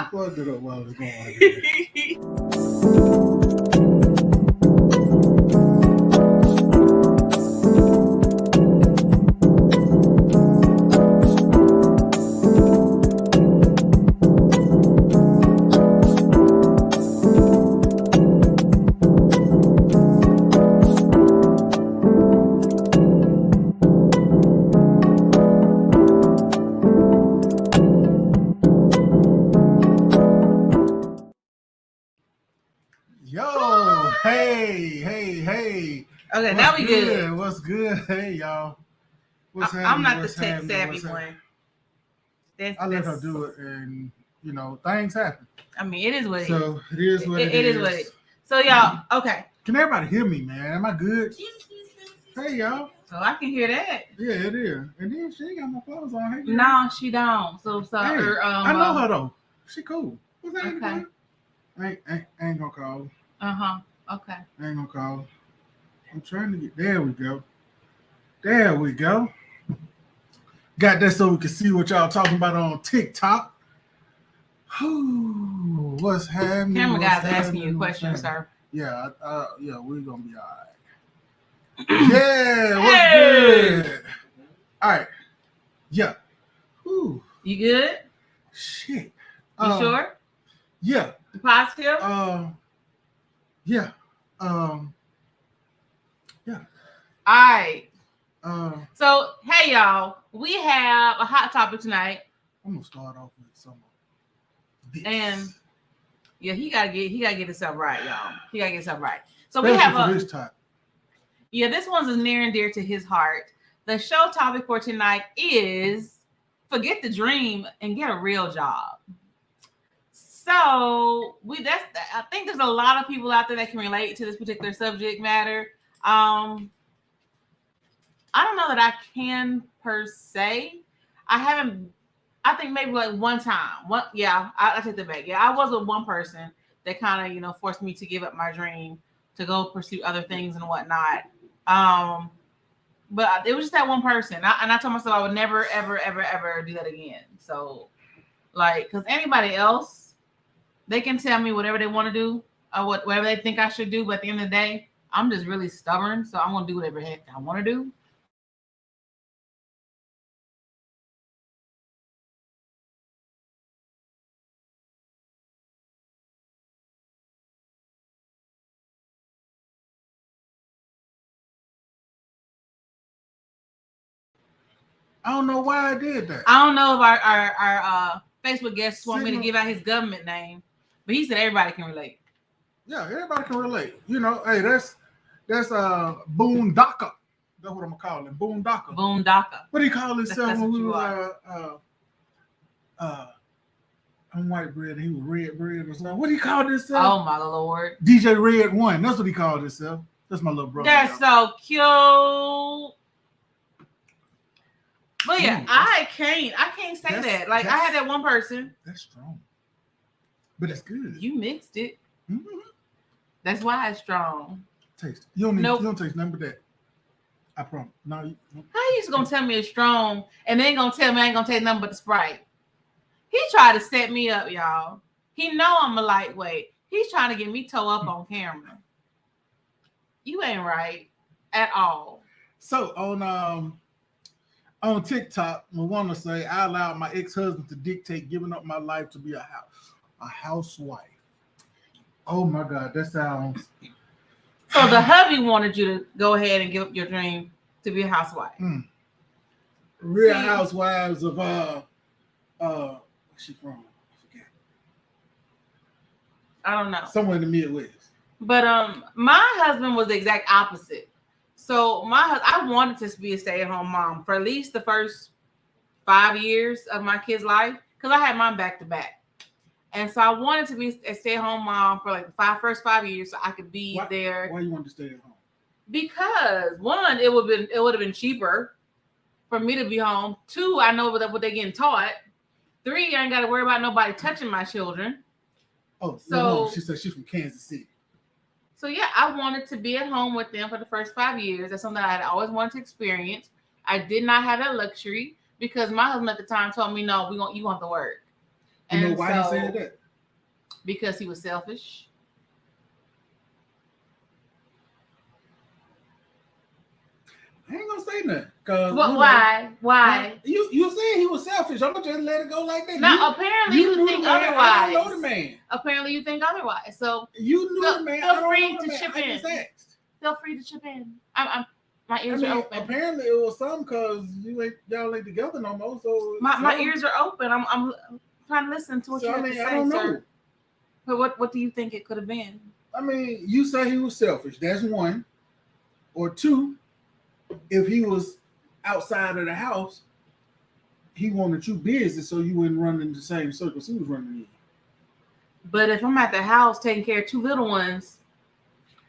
Plug it up while it's going. Yo, hey. Okay, now we good. What's good? Hey, y'all. What's happening? I'm not What's the tech happening? savvy one. I let her do it, and things happen. I mean, it is what it is. So it is what it is. It is what it is. So y'all, okay. Can everybody hear me, man? Am I good? Hey, y'all. So I can hear that. Yeah, it is. And then she ain't got my clothes on. Hey, girl. No, she don't. So Hey, I know her though. She cool. What's that? Okay. I ain't gonna call. Okay. I ain't gonna call. I'm trying to get. There we go. There we go. Got that so we can see what y'all talking about on TikTok. What's happening? Camera guy's asking you a question, sir. Yeah, we're gonna be all right. Yeah, what's good? All right. Yeah. Whew. You good? Shit. You sure? Yeah. You positive? Yeah. Yeah. All right. So hey y'all, we have a hot topic tonight. I'm gonna start off with some of this. And yeah, he gotta get himself right, y'all. He gotta get himself right. So especially we have this topic. Yeah, this one's near and dear to his heart. The show topic for tonight is forget the dream and get a real job. So I think there's a lot of people out there that can relate to this particular subject matter. I don't know that I can per se. I think maybe like one time. I take that back. Yeah, I was with one person that kind of, forced me to give up my dream to go pursue other things and whatnot. But it was just that one person. And I told myself I would never, ever, ever, ever do that again. So, because anybody else, they can tell me whatever they want to do or whatever they think I should do. But at the end of the day, I'm just really stubborn. So I'm going to do whatever the heck I want to do. I don't know why I did that. I don't know if our Facebook guest want me to give out his government name, but he said everybody can relate. Yeah, everybody can relate. Hey, that's Boondocka. That's what I'm gonna call him, Boondocka. Boondocka. What do he call himself when we was I'm Whitebread and he was Red Bread or something? What do he call himself? Oh my Lord. DJ Red 1. That's what he called himself. That's my little brother. That's so cute. But yeah, I can't say that. Like I had that one person. That's strong. But it's good. You mixed it. Mm-hmm. That's why it's strong. Taste it. You don't taste nothing but that. I promise. No, how you just gonna tell me it's strong and then gonna tell me I ain't gonna taste nothing but the Sprite? He tried to set me up, y'all. He know I'm a lightweight. He's trying to get me toe up on camera. You ain't right at all. So on TikTok, we want to say I allowed my ex-husband to dictate giving up my life to be a housewife. Oh my God, that sounds. So the hubby wanted you to go ahead and give up your dream to be a housewife. Real Housewives of where's she from? I forget. I don't know. Somewhere in the Midwest. But my husband was the exact opposite. So I wanted to be a stay-at-home mom for at least the first 5 years of my kid's life because I had mine back to back. And so I wanted to be a stay-at-home mom for like the first 5 years so I could be there. Why you wanted to stay at home? Because one, it would have been cheaper for me to be home. Two, I know what they're getting taught. Three, I ain't got to worry about nobody touching my children. Oh, so no, she said she's from Kansas City. So yeah, I wanted to be at home with them for the first 5 years. That's something I had always wanted to experience. I did not have that luxury because my husband at the time told me, "No, you want to work." You know why he said that? Because he was selfish. I ain't gonna say nothing. Cause Why? Why? You said he was selfish. I'm gonna just let it go like that. No, apparently you think otherwise. I don't know the man. Apparently you think otherwise. So you knew the man. Feel free to chip in. Feel free to chip in. My ears are open. Apparently it was some because y'all ain't together no more. So my ears are open. I'm trying to listen to what you have to say, I don't know. Sir. But what do you think it could have been? I mean, you say he was selfish. That's one. Or two, if he was outside of the house, he wanted you busy so you wouldn't run in the same circles he was running in. But if I'm at the house taking care of two little ones,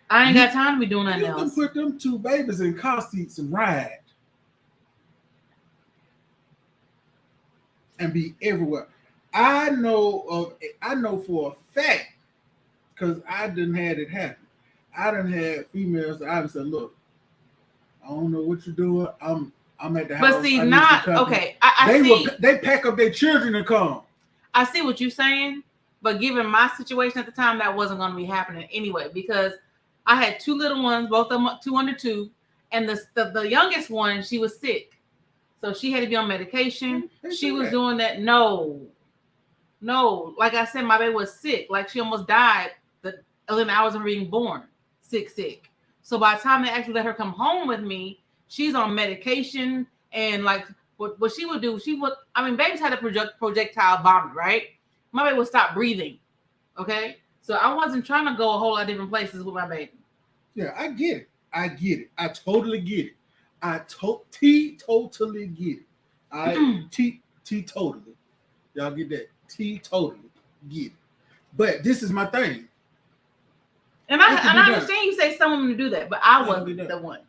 I ain't got time to be doing nothing else. You can put them two babies in car seats and ride. And be everywhere. I know for a fact, because I didn't have it happen. I done had females that I said, look, I don't know what you're doing. I'm at the house. But see, not okay. They pack up their children and come. I see what you're saying, but given my situation at the time, that wasn't going to be happening anyway, because I had two little ones, both of them 2 under 2, and the youngest one, she was sick, so she had to be on medication. She was doing that. No, like I said, my baby was sick. Like she almost died within hours of being born. Sick. So by the time they actually let her come home with me, she's on medication, and like what she would do, babies had a projectile vomit, right? My baby would stop breathing. Okay, so I wasn't trying to go a whole lot of different places with my baby. Yeah, I get it. I totally get it. Totally get it. Totally. Y'all get that? Totally get it. But this is my thing. And I understand you say some women do that, but I wasn't the one.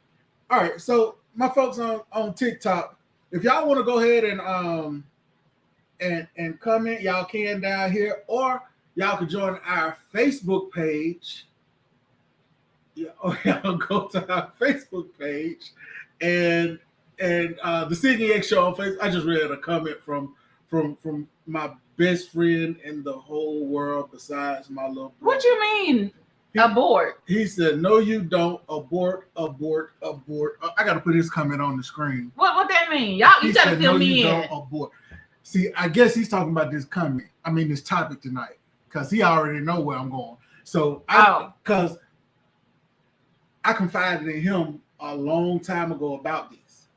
All right, so my folks on TikTok, if y'all want to go ahead and comment, y'all can down here, or y'all can join our Facebook page. Yeah, or y'all go to our Facebook page and the Singing X Show on Facebook. I just read a comment from my best friend in the whole world besides my little brother. What you mean? Abort. He said, "No, you don't. Abort. I got to put his comment on the screen. What that mean? Y'all, you got to fill me in. Don't abort. See, I guess he's talking about this this topic tonight, because he already know where I'm going. So, because I confided in him a long time ago about this.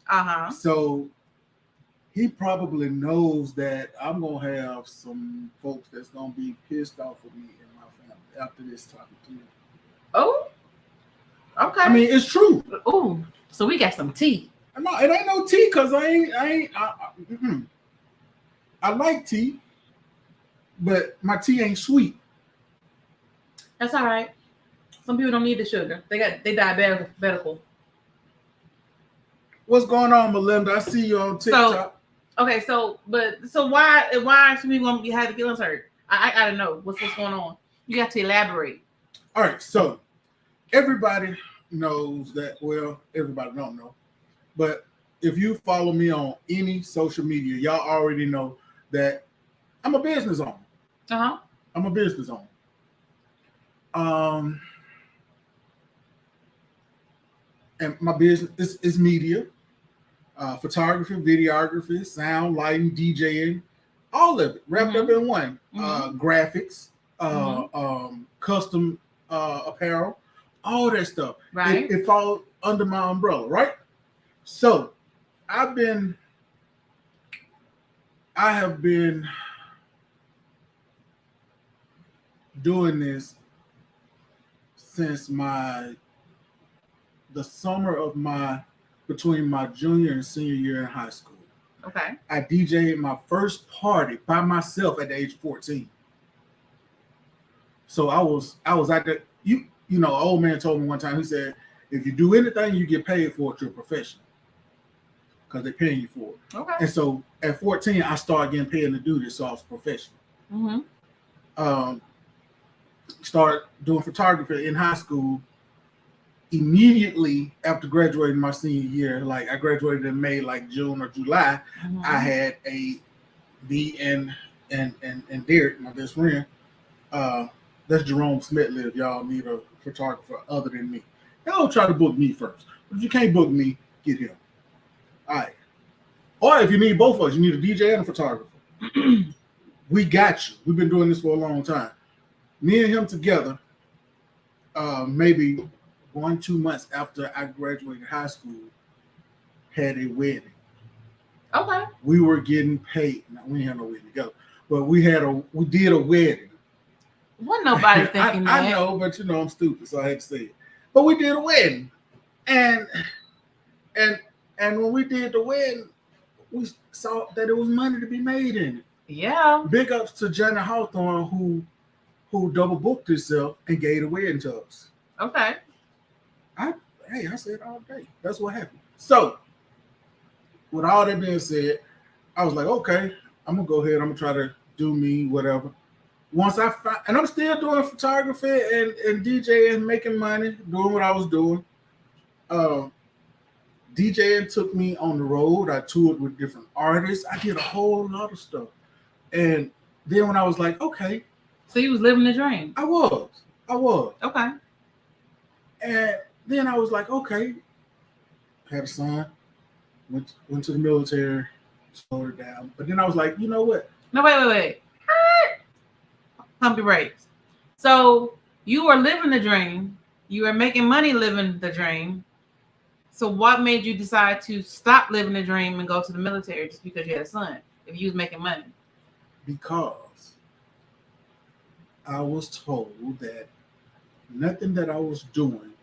So he probably knows that I'm gonna have some folks that's gonna be pissed off with me and my family after this topic too. Oh, okay. I mean, it's true. Oh, so we got some tea. No, it ain't no tea, because I like tea, but my tea ain't sweet. That's all right. Some people don't need the sugar. They diabetical. What's going on, Melinda? I see you on TikTok. So why should we want to have the feelings hurt? I gotta know what's going on. You got to elaborate. All right, so everybody knows that. Well, everybody don't know, but if you follow me on any social media, y'all already know that I'm a business owner. I'm a business owner. And my business is media, photography, videography, sound, lighting, DJing, all of it wrapped up in one. Graphics, custom apparel, all that stuff. Right. It falls under my umbrella, right? So I have been doing this since the summer of between my junior and senior year in high school. Okay. I DJ'd my first party by myself at the age of 14. So I was out there. You know, an old man told me one time, he said, if you do anything, you get paid for it, you're a professional, because they're paying you for it. Okay. And so at 14, I started getting paid to do this, so I was professional. Started doing photography in high school. Immediately after graduating my senior year, like I graduated in May, like June or July, I had a B in and Derek, my best friend. That's Jerome Smetley. If y'all need a photographer other than me, y'all try to book me first. But if you can't book me, get him. All right. Or if you need both of us, you need a DJ and a photographer. We got you. We've been doing this for a long time. Me and him together, maybe 1-2 months after I graduated high school, had a wedding. Okay. We were getting paid. Now, we ain't had no wedding together, but we did a wedding. Wasn't nobody thinking that. I know, but you know I'm stupid, so I had to say it. But we did a wedding, and when we did the wedding, we saw that there was money to be made in it. Yeah. Big ups to Johnny Hawthorne who double booked himself and gave the wedding to us. Okay. I said all day. That's what happened. So, with all that being said, I was like, okay, I'm gonna go ahead. I'm gonna try to do me, whatever. Once I find, and I'm still doing photography and DJing, making money, doing what I was doing. DJing took me on the road. I toured with different artists. I did a whole lot of stuff. And then when I was like, okay. So you was living the dream. I was. Okay. And then I was like, okay. Had a son. Went to the military. Slowed it down. But then I was like, you know what? No, wait. Pump your brakes. So you were living the dream. You were making money living the dream. So what made you decide to stop living the dream and go to the military just because you had a son? If you was making money? Because I was told that nothing that I was doing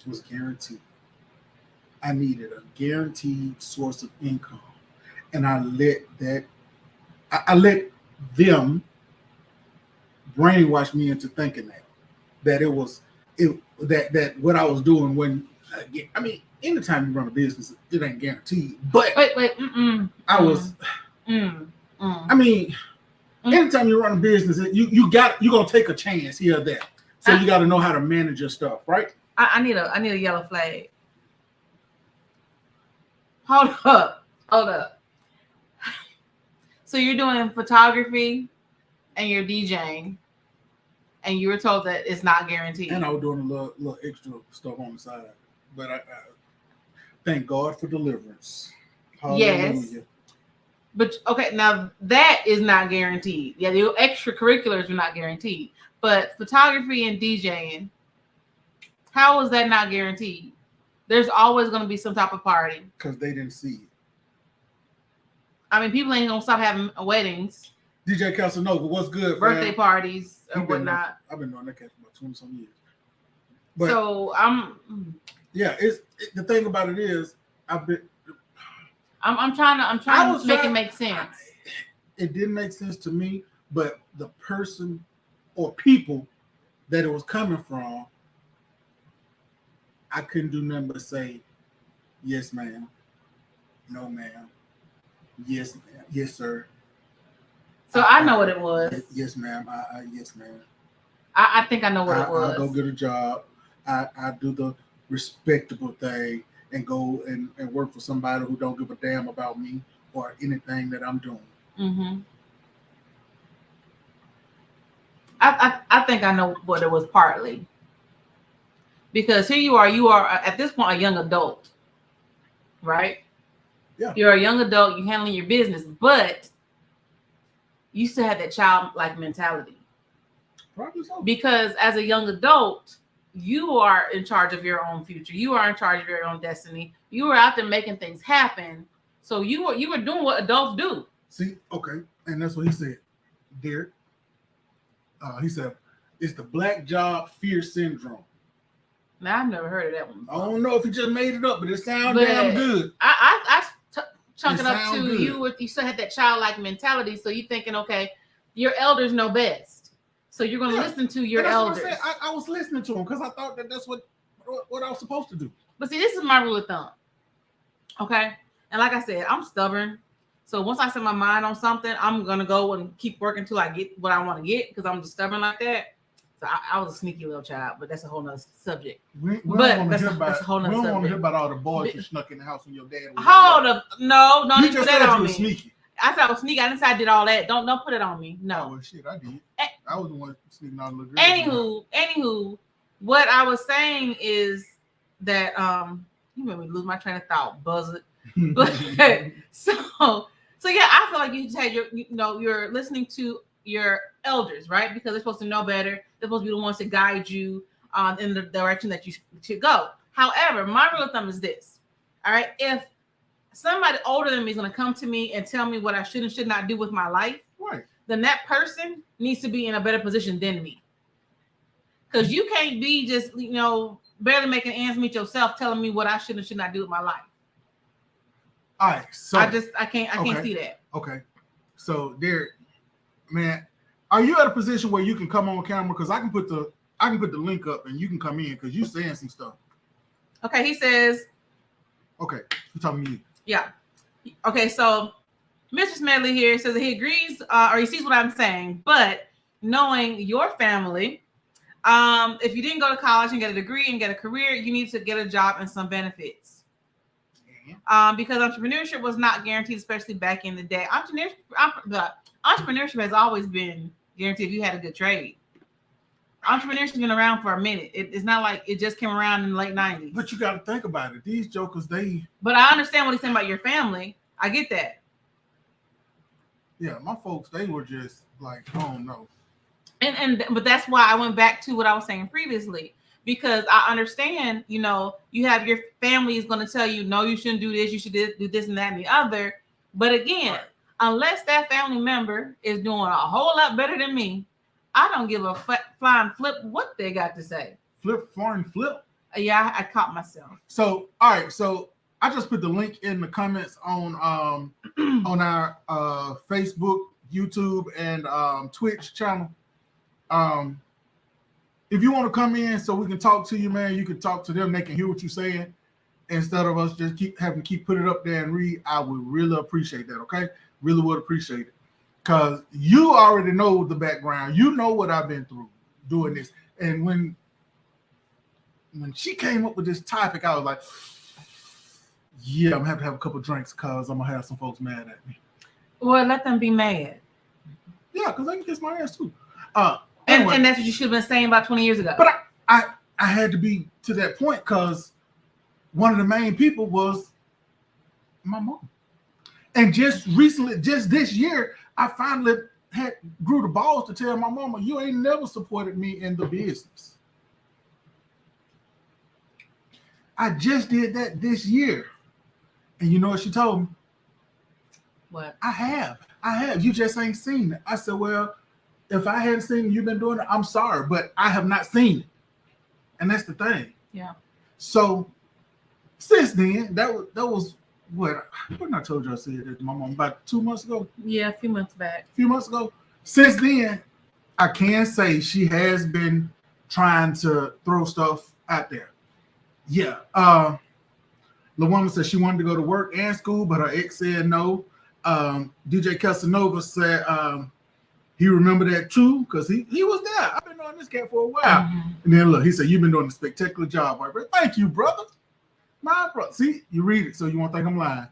was guaranteed. I needed a guaranteed source of income, and I let them brainwash me into thinking that what I was doing when I mean, anytime you run a business, it ain't guaranteed. But wait. I was. I mean, anytime you run a business, you're gonna take a chance here or there. So you got to know how to manage your stuff, right? I need a yellow flag. Hold up. So you're doing photography and you're DJing, and you were told that it's not guaranteed. And I was doing a little extra stuff on the side, but I thank God for deliverance. Hallelujah. Yes. But okay, now that is not guaranteed. Yeah, the extracurriculars are not guaranteed. But photography and DJing, how is that not guaranteed? There's always going to be some type of party. Because they didn't see it. I mean, people ain't going to stop having weddings. DJ Casanova, what's good, birthday fam? Parties and whatnot. I've been doing that cat for about 20-some years. But so yeah, the thing about it is, I'm trying to make it make sense. It didn't make sense to me, but the person or people that it was coming from, I couldn't do nothing but say, yes, ma'am. No, ma'am. Yes, ma'am. Yes, sir. So I know what it was. Yes, ma'am. Yes, ma'am. I think I know what it was. I go get a job. I do the respectable thing and go and work for somebody who don't give a damn about me or anything that I'm doing. Mm-hmm. I think I know what it was partly. Because here you are at this point a young adult, right? Yeah. You're a young adult, you're handling your business, but you still have that childlike mentality. Probably so. Because as a young adult, you are in charge of your own future. You are in charge of your own destiny. You were out there making things happen. So you were doing what adults do. See, okay. And that's what he said. Derek. He said, it's the black job fear syndrome. Now, I've never heard of that one before. I don't know if he just made it up, but it sounds damn good. I chunk it up to good. You still had that childlike mentality. So you're thinking, okay, your elders know best. So you're going to listen to your elders. I was listening to him because I thought that's what I was supposed to do. But see, this is my rule of thumb. Okay. And like I said, I'm stubborn. So once I set my mind on something, I'm going to go and keep working until I get what I want to get because I'm just stubborn like that. So I was a sneaky little child, but that's a whole nother subject. We don't want to hear about all the boys you snuck in the house when your dad was Hold up. No, don't you even just put that said on you me. was sneaky. I said I was sneaking. I didn't say I did all that. Don't put it on me. No. Oh, well, shit, I did. I was the one sneaking out the little girl. Anywho, what I was saying is that you made me lose my train of thought, buzzard. But so yeah, I feel like you just had you're listening to your elders, right? Because they're supposed to know better. They're supposed to be the ones to guide you in the direction that you should go. However, my rule of thumb is this. All right, if somebody older than me is going to come to me and tell me what I should and should not do with my life, right, then that person needs to be in a better position than me. Because you can't be just, barely making ends meet yourself telling me what I should and should not do with my life. All right, so I can't see that. Okay, so Derek, man, are you at a position where you can come on camera? Because I can put the link up and you can come in because you're saying some stuff. Okay, he says. Okay, you're talking to me. Yeah. Okay, so Mr. Smedley here says that he agrees or he sees what I'm saying, but knowing your family, if you didn't go to college and get a degree and get a career, you need to get a job and some benefits. Because entrepreneurship was not guaranteed, especially back in the day. Entrepreneurship has always been guaranteed if you had a good trade. Entrepreneurship has been around for a minute. It's not like it just came around in the late 90s. But you got to think about it. These jokers, But I understand what he's saying about your family. I get that. Yeah, my folks, they were just like, I don't know. But that's why I went back to what I was saying previously. Because I understand, you have your family is going to tell you, no, you shouldn't do this. You should do this and that and the other. But again, unless that family member is doing a whole lot better than me, I don't give a flying flip what they got to say. Foreign flip? Yeah, I caught myself. So, all right. So I just put the link in the comments on our Facebook, YouTube, and Twitch channel. If you want to come in so we can talk to you, man, you can talk to them. They can hear what you're saying instead of us just keep put it up there and read. I would really appreciate that. Okay, really would appreciate it because you already know the background. You know what I've been through doing this. And when she came up with this topic, I was like, yeah, I'm gonna have to have a couple drinks because I'm gonna have some folks mad at me. Well, let them be mad. Yeah, because they can kiss my ass too. Anyway, and that's what you should have been saying about 20 years ago. But I had to be to that point because one of the main people was my mom. And just recently, just this year, I finally grew the balls to tell my mama, you ain't never supported me in the business. I just did that this year. And you know what she told me? What? I have. You just ain't seen it. I said, well, if I hadn't seen you've been doing it, I'm sorry, but I have not seen it. And that's the thing. Yeah. So since then, that was what I told you I said that to my mom about 2 months ago. Yeah, a few months back. Since then, I can say she has been trying to throw stuff out there. Yeah. The woman said she wanted to go to work and school, but her ex said no. DJ Casanova said he remembered that too because he was there. I've been knowing this cat for a while. Mm-hmm. And then look, he said, you've been doing a spectacular job, Whitebread. Thank you, brother. My brother. See, you read it, so you won't think I'm lying.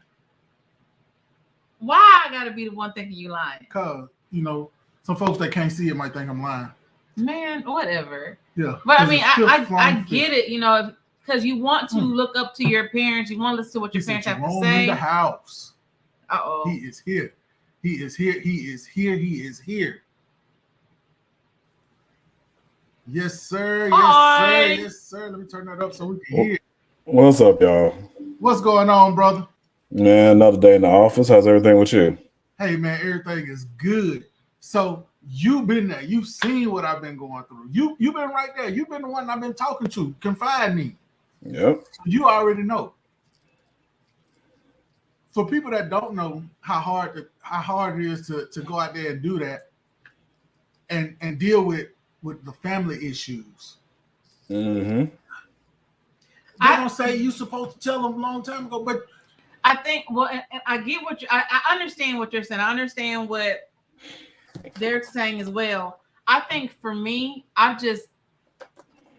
Why I gotta be the one thinking you lying? Because, some folks that can't see it might think I'm lying. Man, whatever. Yeah. But I mean, I get it, because you want to look up to your parents. You want to listen to what your parents have to say. In the house. Uh-oh. He is here. He is here. He is here. He is here. Yes, sir. Hi. Yes, sir. Let me turn that up so we can hear. What's up, y'all? What's going on, brother? Man, another day in the office. How's everything with you? Hey, man, everything is good. So you've been there. You've seen what I've been going through. You've been right there. You've been the one I've been talking to. Confide me. Yep. You already know. For people that don't know how hard it is to go out there and do that and deal with the family issues. Mm-hmm. They don't say you're supposed to tell them a long time ago, but I think, and I get what I understand what you're saying. I understand what they're saying as well. I think for me, I'm just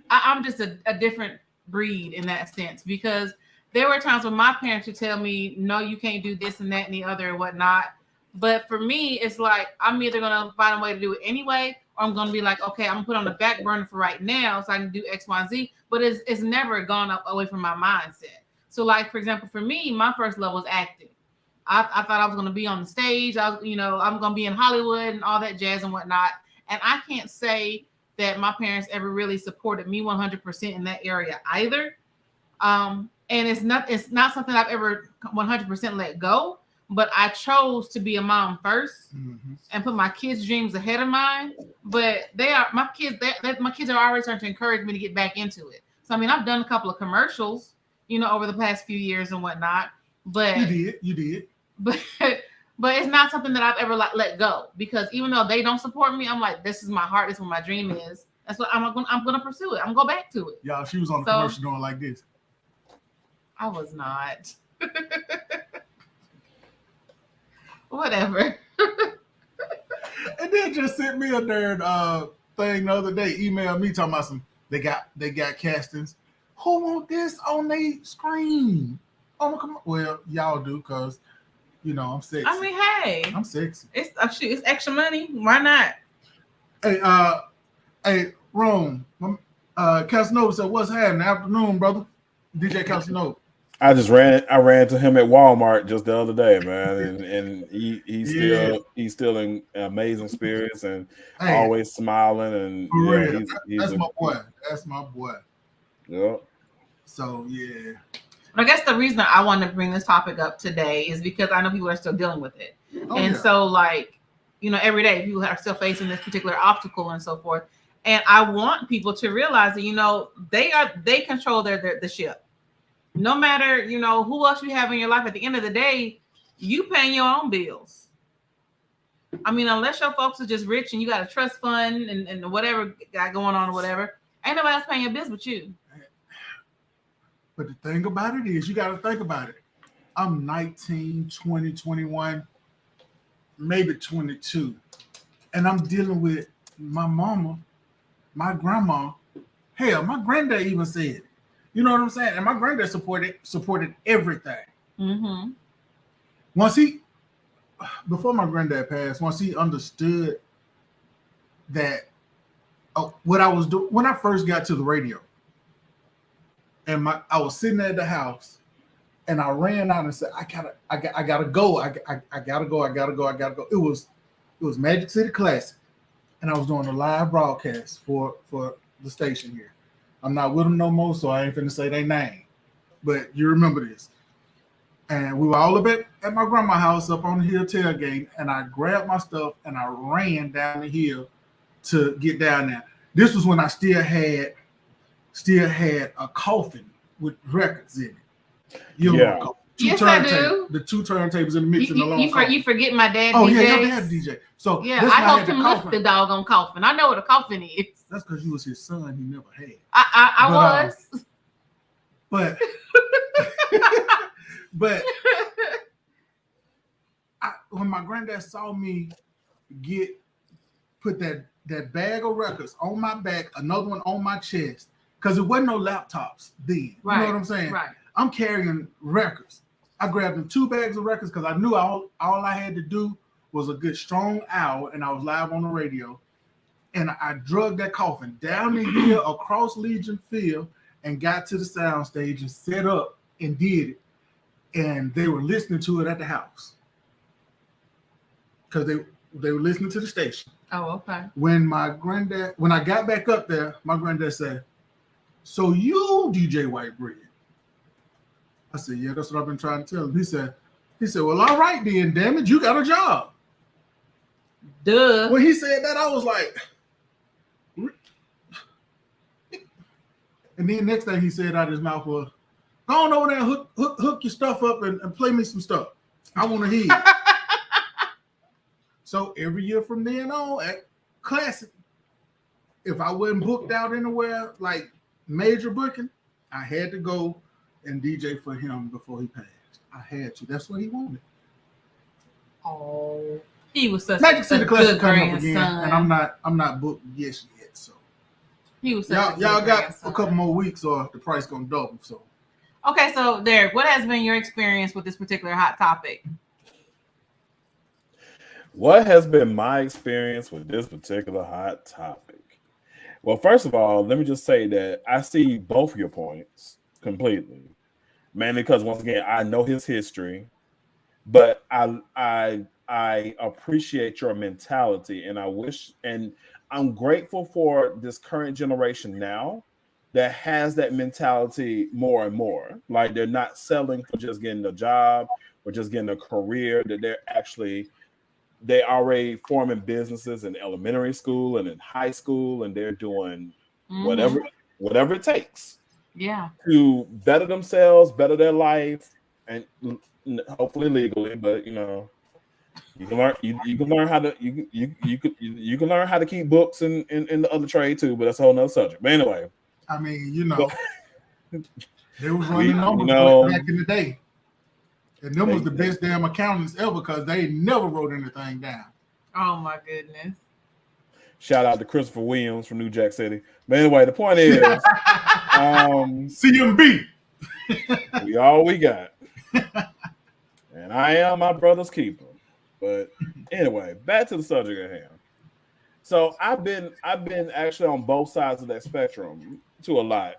a different breed in that sense because there were times when my parents would tell me, no, you can't do this and that and the other and whatnot. But for me, it's like I'm either gonna find a way to do it anyway, or I'm gonna be like, okay, I'm gonna put on the back burner for right now so I can do X, Y, and Z. But it's never gone up away from my mindset. So, like for example, for me, my first love was acting. I thought I was gonna be on the stage. I'm gonna be in Hollywood and all that jazz and whatnot. And I can't say that my parents ever really supported me 100% in that area either. And it's not something I've ever 100% let go. But I chose to be a mom first and put my kids' dreams ahead of mine. But my kids are already starting to encourage me to get back into it. So I mean, I've done a couple of commercials, over the past few years and whatnot. But you did. But it's not something that I've ever let go, because even though they don't support me, I'm like, this is my heart. This is what my dream is. That's what I'm gonna pursue it. I'm gonna go back to it. Y'all, she was on the commercial doing like this. I was not. Whatever. And then just sent me a darn thing the other day. Emailed me talking about they got castings. Who want this on their screen? Well, y'all do, because I'm sexy. I mean, hey, I'm sexy. It's it's extra money. Why not? Hey, Rome. Casanova said, "What's happening? Afternoon, brother." DJ Casanova. I ran to him at Walmart just the other day, man, and he's still in amazing spirits and always smiling, and that's my boy. That's my boy. Yeah. So yeah. I guess the reason I wanted to bring this topic up today is because I know people are still dealing with it, so like every day people are still facing this particular obstacle and so forth. And I want people to realize that they control the ship. No matter, who else you have in your life, at the end of the day, you paying your own bills. I mean, unless your folks are just rich and you got a trust fund and whatever got going on or whatever, ain't nobody else paying your bills but you. But the thing about it is, you got to think about it. I'm 19, 20, 21, maybe 22. And I'm dealing with my mama, my grandma. Hell, my granddad even said, you know what I'm saying? And my granddad supported everything. Mm-hmm. Before my granddad passed, once he understood that what I was doing, when I first got to the radio, and I was sitting at the house, and I ran out and said, I gotta go. I gotta go. It was Magic City Classic, and I was doing a live broadcast for the station here. I'm not with them no more, so I ain't finna say their name. But you remember this. And we were all up at my grandma's house up on the hill tailgate, and I grabbed my stuff and I ran down the hill to get down there. This was when I still had a coffin with records in it. Yes, I do. The two turntables in the mix in the long you forget my dad. Oh, DJs. yeah, your dad DJ. So yeah, I helped him lift the doggone coffin. I know what a coffin is. That's because you was his son. He never had. I was. But when my granddad saw me put that bag of records on my back, another one on my chest, because there wasn't no laptops then. Right. You know what I'm saying? Right. I'm carrying records. I grabbed them 2 bags of records because I knew all I had to do was a good strong hour, and I was live on the radio. And I drugged that coffin down the hill across Legion Field and got to the sound stage and set up and did it. And they were listening to it at the house because they were listening to the station. Oh, okay. When I got back up there, my granddad said, "So you DJ Whitebread?" I said, "Yeah, that's what I've been trying to tell him." He said, "Well, all right then, damn it, you got a job." Duh. When he said that, I was like, and then next thing he said out of his mouth was, "Go on over there and hook your stuff up and play me some stuff. I want to hear it." So every year from then on at Classic, if I wasn't booked out anywhere like major booking, I had to go and DJ for him before he passed. I had to. That's what he wanted. Oh, he was such Magic City Classic coming up grandson. again, and I'm not booked yet. So he was such y'all got a couple more weeks, or the price gonna double. So okay, so Derek, what has been your experience with this particular hot topic? What has been my experience with this particular hot topic? Well, first of all, let me just say that I see both of your points completely. Mainly because once again, I know his history, but I appreciate your mentality, and I wish, and I'm grateful for this current generation now that has that mentality more and more. Like they're not settling for just getting a job or just getting a career, that they already forming businesses in elementary school and in high school, and they're doing whatever it takes. Yeah. To better themselves, better their life, and hopefully legally. But you can learn. You can learn how to you can learn how to keep books in the other trade too. But that's a whole nother subject. But anyway, I mean, they was we, running numbers back in the day. And them was the best damn accountants ever because they never wrote anything down. Oh my goodness. Shout out to Christopher Williams from New Jack City. But anyway, the point is CMB. we all we got. And I am my brother's keeper. But anyway, back to the subject at hand. So I've been actually on both sides of that spectrum to a lot.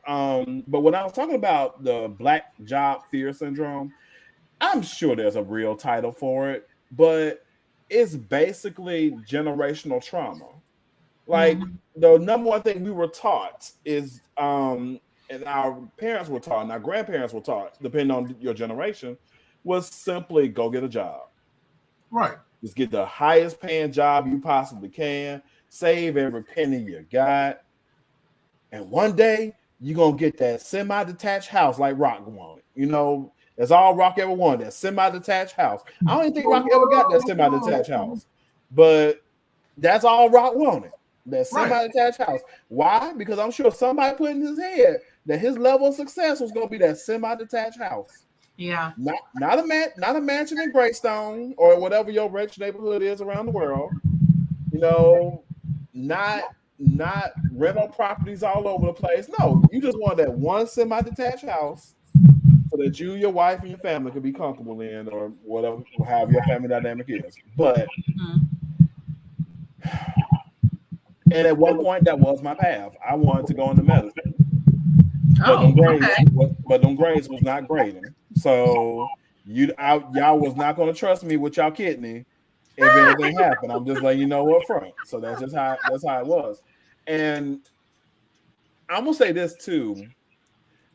But when I was talking about the Black Job Fear Syndrome, I'm sure there's a real title for it, but it's basically generational trauma. Like the number one thing we were taught is, and our parents were taught, and our grandparents were taught, depending on your generation, was simply go get a job. Right. Just get the highest paying job you possibly can, save every penny you got, and one day you're gonna get that semi-detached house like Rock wanted. That's all Rock ever wanted, that semi-detached house. I don't even think Rock ever got that semi-detached house, but that's all Rock wanted, that semi-detached house. Why? Because I'm sure somebody put in his head that his level of success was going to be that semi-detached house. Yeah. Not a mansion in Greystone or whatever your rich neighborhood is around the world. Not rental properties all over the place. No, you just want that one semi-detached house so that you, your wife, and your family can be comfortable in, or whatever, however your family dynamic is. But and at one point, that was my path. I wanted to go into medicine, but them grades was not grading. So y'all was not going to trust me with y'all kidney if anything happened. I'm just letting you know up front. So that's how it was. And I'm gonna say this too.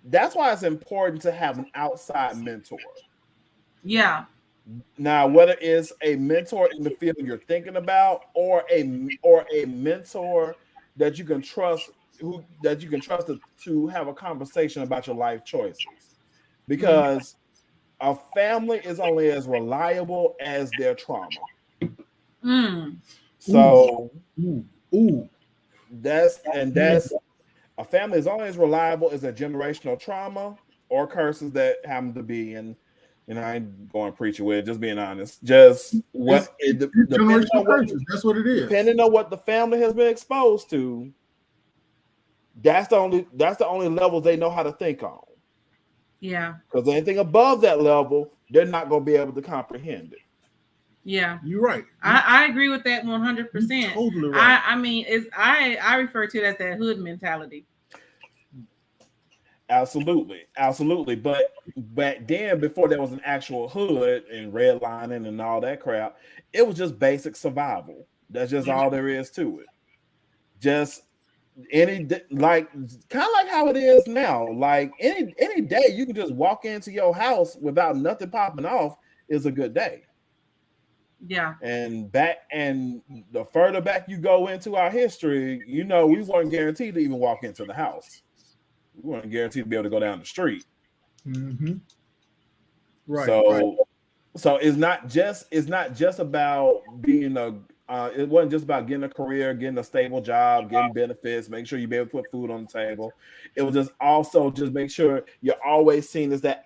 That's why it's important to have an outside mentor. Yeah. Now, whether it's a mentor in the field you're thinking about, or a mentor that you can trust, to have a conversation about your life choices, because a family is only as reliable as their trauma. So that's a family is only as reliable as a generational trauma or curses that happen to be. And I ain't going to preach it with, just being honest. Just what that's what it is. Depending on what the family has been exposed to, that's the only level they know how to think on. Yeah. Because anything above that level, they're not going to be able to comprehend it. Yeah, you're right. I agree with that 100%. Totally right. I mean, I refer to it as that hood mentality. Absolutely. But back then, before there was an actual hood and redlining and all that crap, it was just basic survival. That's just all there is to it. Just kind of like how it is now. Like any day you can just walk into your house without nothing popping off is a good day. Yeah. And the further back you go into our history, we weren't guaranteed to even walk into the house. We weren't guaranteed to be able to go down the street. Right. So it's not just about being it wasn't just about getting a career, getting a stable job, getting benefits, make sure you be able to put food on the table. It was just also just make sure you're always seen as that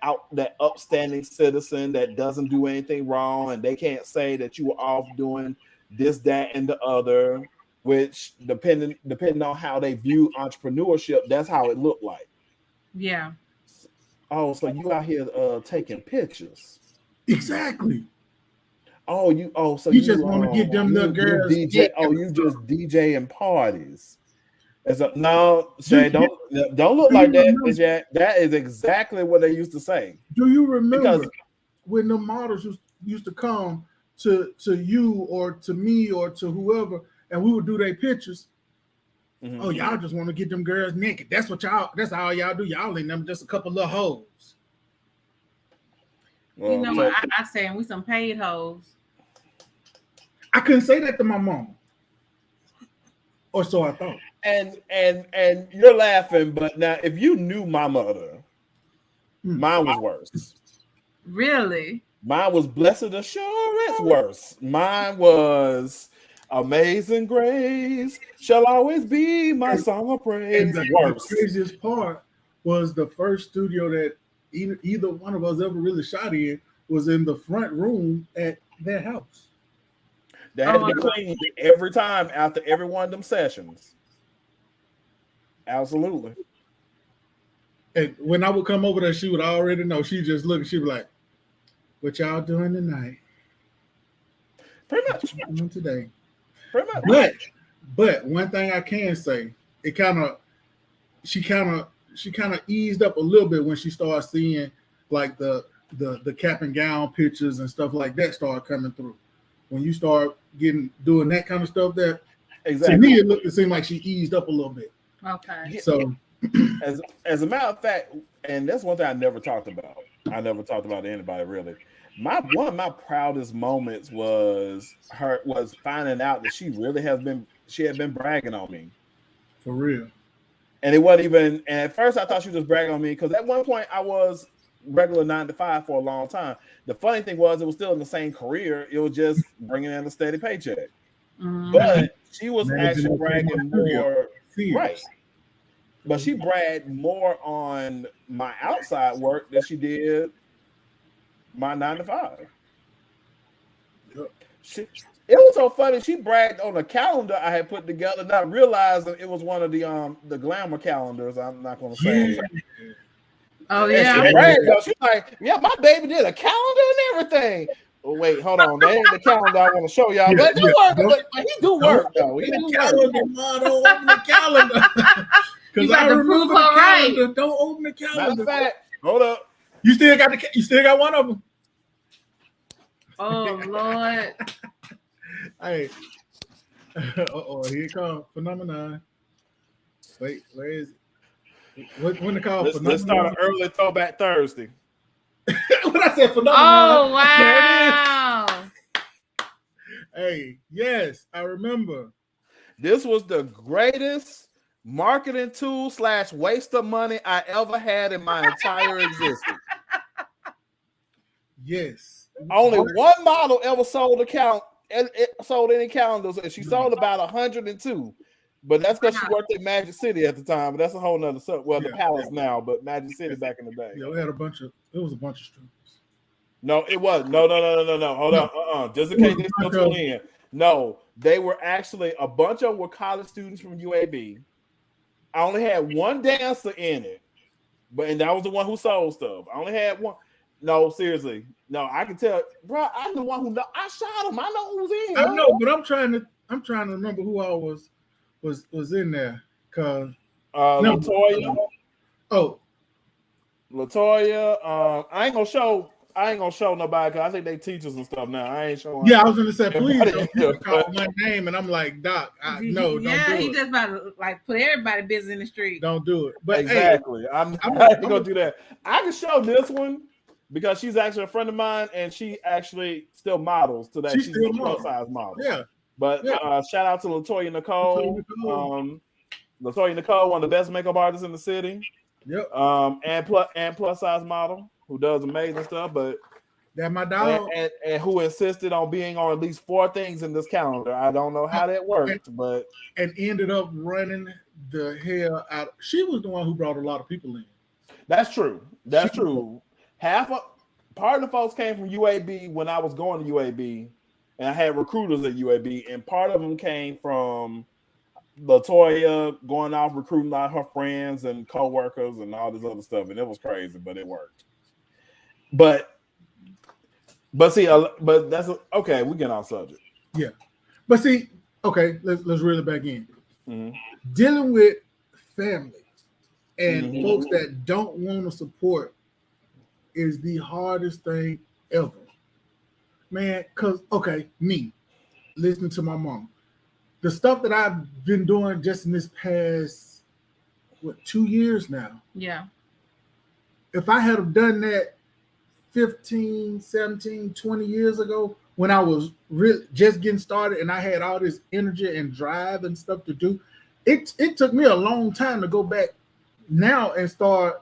upstanding citizen that doesn't do anything wrong, and they can't say that you were off doing this, that, and the other. Which depending on how they view entrepreneurship, that's how it looked like. Yeah. Oh, so you out here taking pictures? Exactly. So you just want to get them little girls. You DJ, you just DJing parties. No, Shay, don't look like that. That is exactly what they used to say. Do you remember when the models used to come to you or to me or to whoever, and we would do their pictures? Mm-hmm. Oh, y'all just want to get them girls naked. That's all y'all do. Y'all ain't them just a couple little hoes. Well, you know what I saying? We some paid hoes. I couldn't say that to my mama. Or so I thought. And you're laughing, but now if you knew my mother, mine was worse. Really? Mine was blessed assurance worse. Mine was Amazing Grace shall always be my song of praise. The craziest part was the first studio that either one of us ever really shot in was in the front room at their house. They had to be cleaned every time after every one of them sessions. Absolutely. And when I would come over there, she would already know. She just look. She'd be like, "What y'all doing tonight?" Pretty much. Today. Pretty much. But one thing I can say, she kind of eased up a little bit when she started seeing like the cap and gown pictures and stuff like that start coming through. When you start doing that kind of stuff, that to me it seemed like she eased up a little bit. Okay. So as a matter of fact, and that's one thing I never talked about. I never talked about to anybody really. One of my proudest moments was finding out that she had been bragging on me. For real. And it wasn't even, and at first I thought she was just bragging on me because at one point I was regular 9 to 5 for a long time. The funny thing was it was still in the same career. It was just bringing in a steady paycheck. Mm-hmm. But she was actually bragging more, right? But she bragged more on my outside work than she did my 9 to 5. It was so funny. She bragged on a calendar I had put together, not realizing it was one of the glamour calendars. I'm not going to say. Yeah. Oh yeah. She bragged, she's like, "Yeah, my baby did a calendar and everything." Oh wait, hold on. That ain't the calendar I want to show y'all. But he do work though. He do calendar, Ma, don't open the calendar. You got to prove her right. Don't open the calendar. Matter of fact, hold up. You still got one of them. Oh Lord. Hey. Here it comes. Phenomenon. Wait, where is it? When the call? Let's start an early throwback Thursday. When I said phenomenon. Oh wow. Hey, yes, I remember. This was the greatest marketing tool / waste of money I ever had in my entire existence. Yes. Only one model ever sold any calendars, and she sold about 102. But that's because she worked at Magic City at the time. But that's a whole nother stuff. Well, the Palace now, but Magic City back in the day. Yeah, it was a bunch of strippers. No, it wasn't. No. Hold on. Just in case they still tune in. No, they were actually a bunch of them were college students from UAB. I only had one dancer in it, and that was the one who sold stuff. I only had one. No, seriously. No, I can tell, bro. I'm the one who know. I shot him. I know who was in. I know, but I'm trying to remember who all was in there. Cause Latoya. Oh, Latoya. I ain't gonna show nobody because I think they teachers and stuff now. I ain't showing. Yeah, I was gonna say, please don't call my name, and I'm like, Doc, don't do it. He just about to put everybody business in the street. Don't do it. But exactly, hey, I'm not gonna do that. I can show this one because she's actually a friend of mine, and she actually still models today. She's a plus size model. Yeah. But shout out to Latoya Nicole. Latoya Nicole, one of the best makeup artists in the city. Yep. And plus size model who does amazing stuff, but that my dog and who insisted on being on at least 4 things in this calendar. I don't know how that worked, but ended up running the hell out. She was the one who brought a lot of people in. That's true. That's true. Part of the folks came from UAB when I was going to UAB, and I had recruiters at UAB, and part of them came from Latoya going off recruiting all her friends and co-workers and all this other stuff, and it was crazy, but it worked. But But see, but that's okay. We get off subject. Yeah, but see, okay, let's reel it back in. Mm-hmm. Dealing with family and Mm-hmm. folks that don't want to support is the hardest thing ever, man. Cause okay, me listening to my mom, the stuff that I've been doing just in this past 2 years now. Yeah. If I had have done that 15, 17, 20 years ago when I was really just getting started and I had all this energy and drive and stuff to do, it took me a long time to go back now and start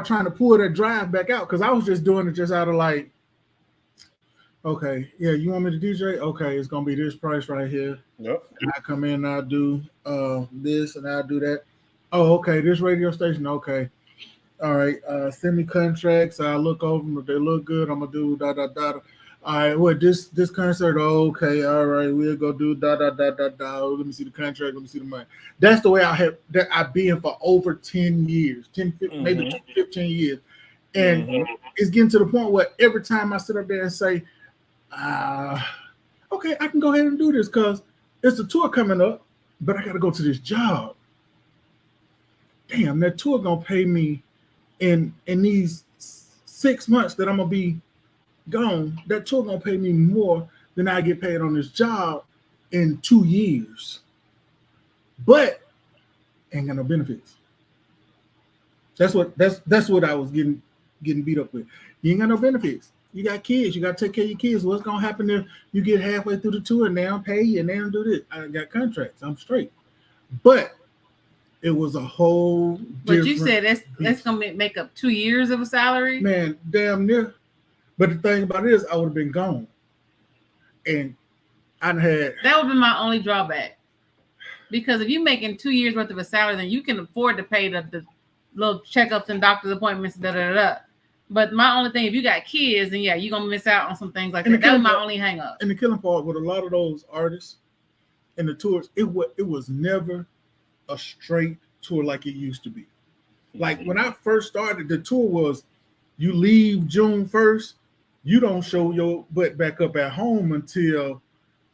trying to pull that drive back out, because I was just doing it just out of like, okay, yeah, you want me to DJ? Okay, it's gonna be this price right here. Yep. And I come in and I'll do this and I'll do that. Oh, okay, this radio station, okay. All right, send me contracts. I'll look over them. If they look good, I'm gonna do da da da. All right, what this concert? Oh, okay, all right, we'll go do da da da da da. Let me see the contract. Let me see the money. That's the way I've been for over 10 years, 10, maybe 15 years, and it's getting to the point where every time I sit up there and say, okay, I can go ahead and do this because it's a tour coming up, but I got to go to this job. Damn, that tour gonna pay me. In these 6 months that I'm gonna be gone, that tour gonna pay me more than I get paid on this job in 2 years. But ain't got no benefits. That's what I was getting beat up with. You ain't got no benefits. You got kids. You got to take care of your kids. What's gonna happen if you get halfway through the tour and they don't pay you and they don't do this? I got contracts. I'm straight. But it was a whole. But you said that's gonna make up 2 years of a salary, man. Damn near. But the thing about it is, I would have been gone, and I'd had. That would be my only drawback, because if you're making 2 years worth of a salary, then you can afford to pay the little checkups and doctor's appointments, da da da. But my only thing, if you got kids, then yeah, you're gonna miss out on some things like that. That was my only hang up. And the killing part with a lot of those artists and the tours, it was never a straight tour like it used to be. Like when I first started, the tour was you leave June 1st, you don't show your butt back up at home until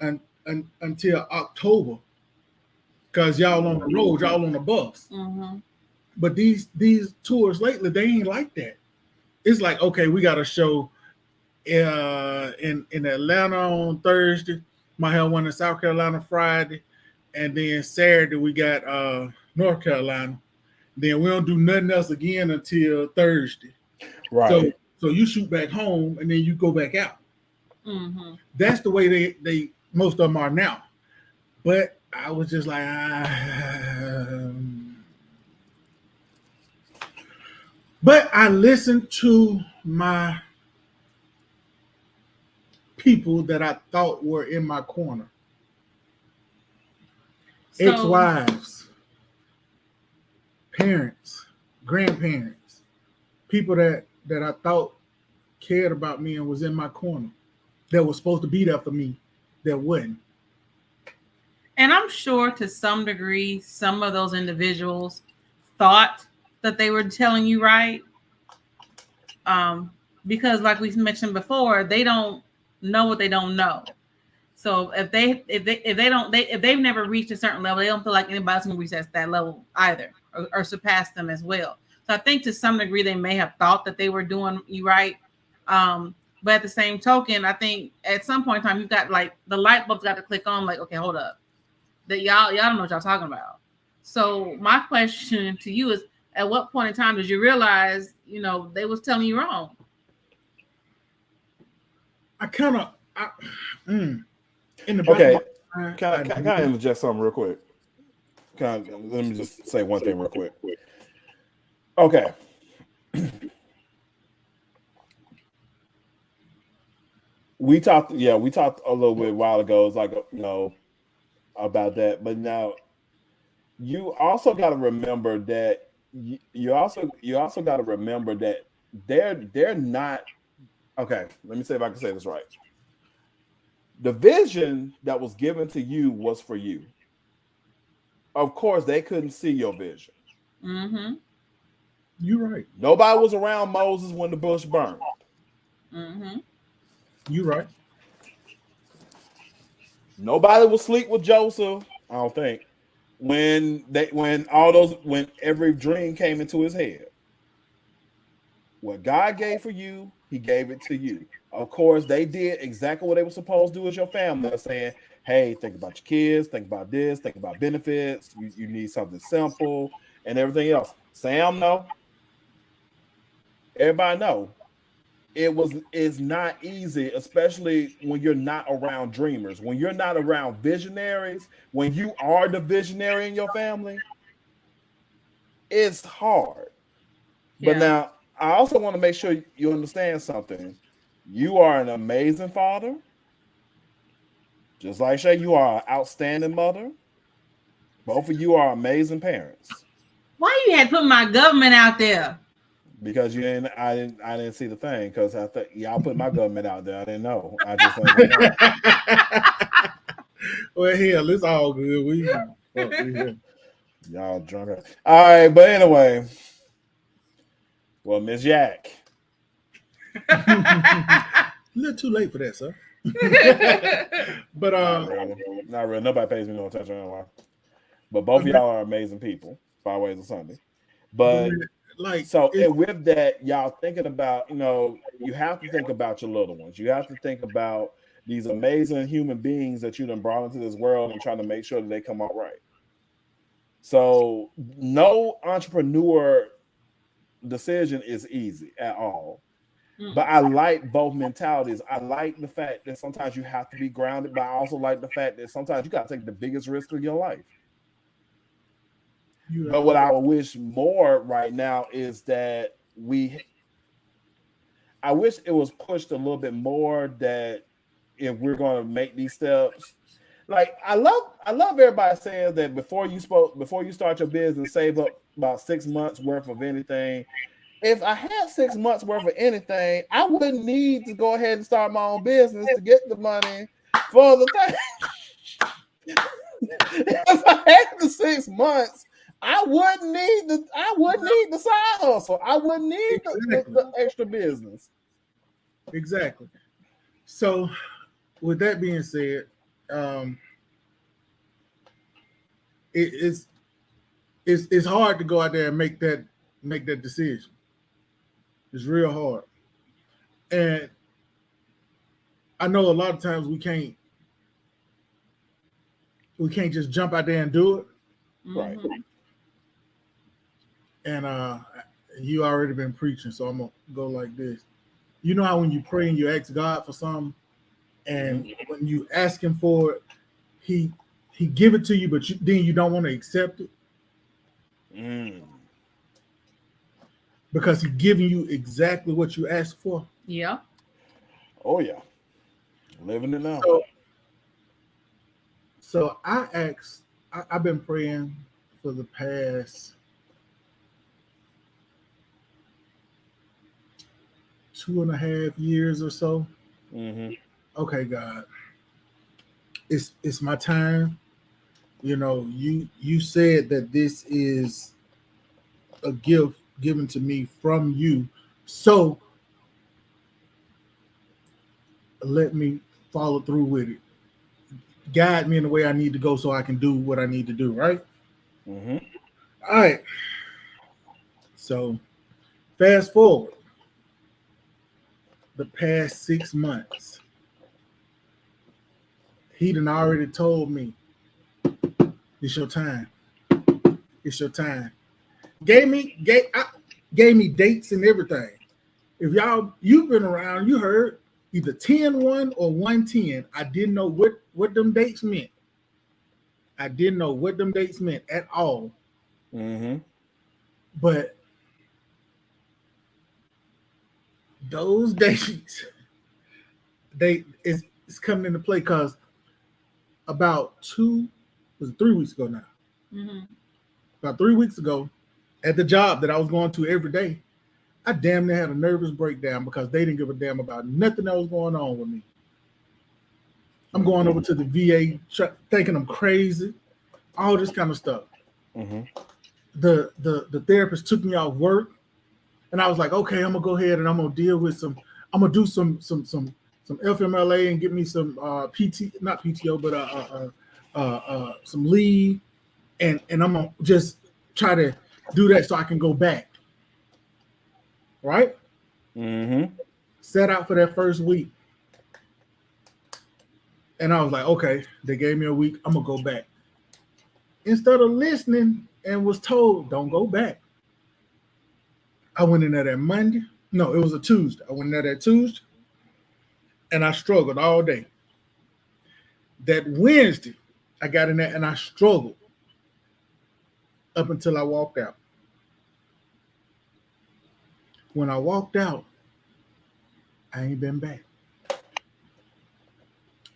October, because y'all on the road, y'all on the bus. Mm-hmm. But these tours lately, they ain't like that. It's like, okay, we got a show in Atlanta on Thursday, might have one in South Carolina Friday, and then Saturday we got North Carolina. Then we don't do nothing else again until Thursday. Right. So you shoot back home and then you go back out. Mm-hmm. That's the way they most of them are now. But I was just like, But I listened to my people that I thought were in my corner. So, ex-wives, parents, grandparents, people that I thought cared about me and was in my corner, that was supposed to be there for me, that wasn't. And I'm sure to some degree, some of those individuals thought that they were telling you right. Because like we mentioned before, they don't know what they don't know. So if they've never reached a certain level, they don't feel like anybody's gonna reach that level either, or surpass them as well. So I think to some degree they may have thought that they were doing you right. But at the same token, I think at some point in time you've got like the light bulb's got to click on, like, okay, hold up. That y'all don't know what y'all talking about. So my question to you is, at what point in time did you realize, they was telling you wrong? In the okay. Can I interject something real quick? Let me just say one thing real quick. Okay. We talked a little bit a while ago. It's like, about that. But now you also got to remember that you also got to remember that they're not. Okay, let me see if I can say this right. The vision that was given to you was for you. Of course, they couldn't see your vision. Mm-hmm. You're right. Nobody was around Moses when the bush burned. Mm-hmm. You right. Nobody will sleep with Joseph, I don't think, when every dream came into his head. What God gave for you, he gave it to you. Of course, they did exactly what they were supposed to do as your family. They're saying, hey, think about your kids, think about this, think about benefits. You need something simple and everything else. Sam, no. Everybody know. It's not easy, especially when you're not around dreamers, when you're not around visionaries, when you are the visionary in your family, it's hard. But Yeah. now I also want to make sure you understand something. You are an amazing father. Just like Shay, you are an outstanding mother. Both of you are amazing parents. Why you had to put my government out there? Because I didn't see the thing because I thought y'all put my government out there. I didn't know. I just Well, hell, it's all good. We y'all drunk. All right, but anyway. Well, Miss Yak. a little too late for that, sir. But not really. Nobody pays me no attention anyway. But both of y'all are amazing people. 5 ways of Sunday. But and with that, y'all thinking about, you have to think about your little ones. You have to think about these amazing human beings that you done brought into this world and trying to make sure that they come out right. So no entrepreneur decision is easy at all. But I like both mentalities. I like the fact that sometimes you have to be grounded, but I also like the fact that sometimes you got to take the biggest risk of your life. But what I wish more right now is that I wish it was pushed a little bit more that if we're going to make these steps, like I love everybody saying that before you start your business, save up about 6 months worth of anything. If I had 6 months worth of anything, I wouldn't need to go ahead and start my own business to get the money for the thing. If I had the 6 months, I wouldn't need the side hustle. I wouldn't need the extra business. Exactly. So, with that being said, it's hard to go out there and make that decision. It's real hard, and I know a lot of times we can't just jump out there and do it. Right. And you already been preaching, so I'm gonna go like this. You know how when you pray and you ask God for something, and when you ask Him for it, He give it to you, but then you don't want to accept it because He's giving you exactly what you asked for. Yeah. Oh yeah. Living it now. So I've been praying for the past 2.5 years or so. Okay, God, it's my time. You said that this is a gift given to me from you, so let me follow through with it. Guide me in the way I need to go so I can do what I need to do, right? All right. So fast forward the past 6 months. He done already told me, it's your time. It's your time. Gave me dates and everything. If you've been around, you heard either 10-1 or 110. I didn't know what them dates meant. I didn't know what them dates meant at all. But those dates, it's coming into play because about 3 weeks ago now. About 3 weeks ago, at the job that I was going to every day, I damn near had a nervous breakdown because they didn't give a damn about nothing that was going on with me. I'm going over to the VA thinking I'm crazy, all this kind of stuff. The therapist took me off work, and I was like, okay, I'm gonna go ahead and I'm gonna deal with I'm I'm gonna do some FMLA and get me some not PTO, but some leave, and I'm gonna just try to do that so I can go back. Right? Mm-hmm. Set out for that first week. And I was like, okay, they gave me a week. I'm gonna go back. Instead of listening and was told, don't go back. I went in there that Monday. No, it was a Tuesday. I went in there that Tuesday, and I struggled all day. That Wednesday, I got in there and I struggled up until I walked out. When I walked out, I ain't been back.